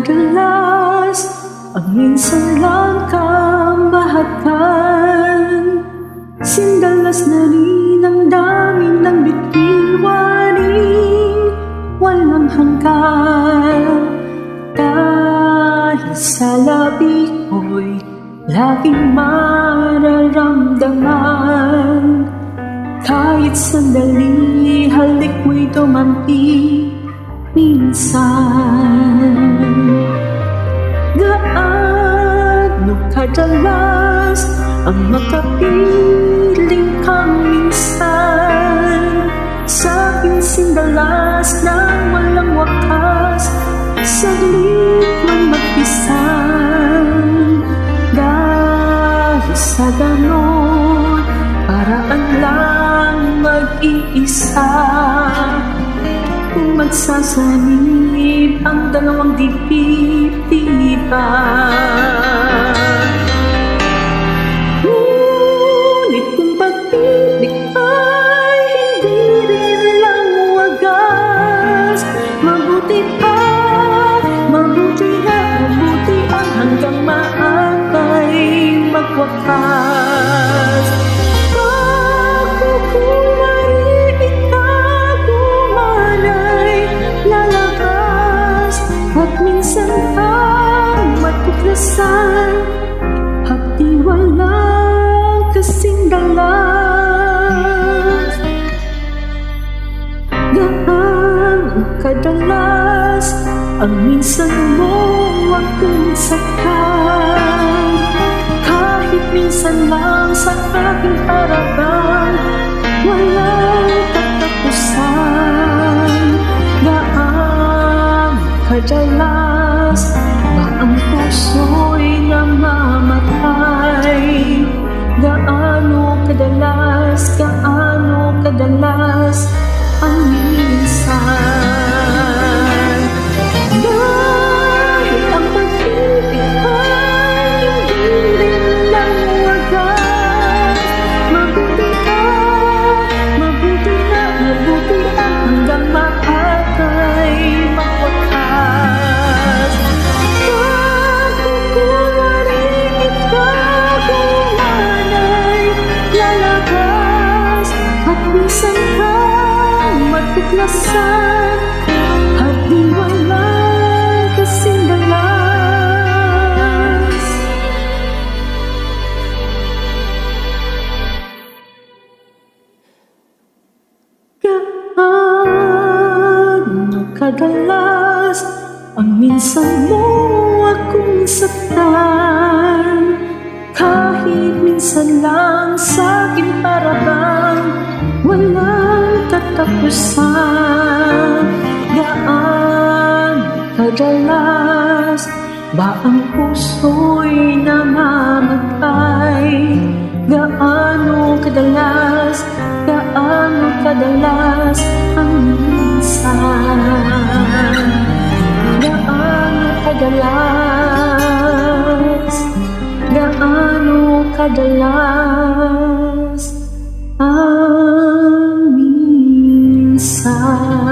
kadalas ang minsan lang kamahakan. Sindalas na rin ang dami ng bitiwaning walang hanggan. Dahil sa labi ko'y laging mararamdaman. Kahit sandali, halik mo'y tumampi minsan. Gaano kadalas ang makapiling kang minsan sa aking sindalas ng walang wakas, saglit man magpisan. Dahil sa ganon, paraan lang mag-iisa, kung magsasanib ang dalawang dibdib-diba. Ngunit kung pag-ibig ay hindi rin lang wagas, mabuti ang hanggang maakay magwakas. Minsan ang matuklasan, hapdi walang kasing dalas. Gaano kadalas ang minsan mo akong saktan, kahit minsan lang sa aking harapan walang katapusan. Gaano kadalas ba ang puso'y namamatay? Gaano kadalas ang minsan? Dahil ang pag-ibig ay hindi rin lang wagas, mabuti hanggang maakay magwakas. Minsan kang matuklasan, hapdi walang kasing dalas. Gaano kadalas ang minsan mo akong saktan, kahit minsan lang sa'kin parabang walang katapusan. Gaano kadalas ba ang puso'y namamatay? Gaano kadalas ang minsan? Gaano kadalas ang minsan?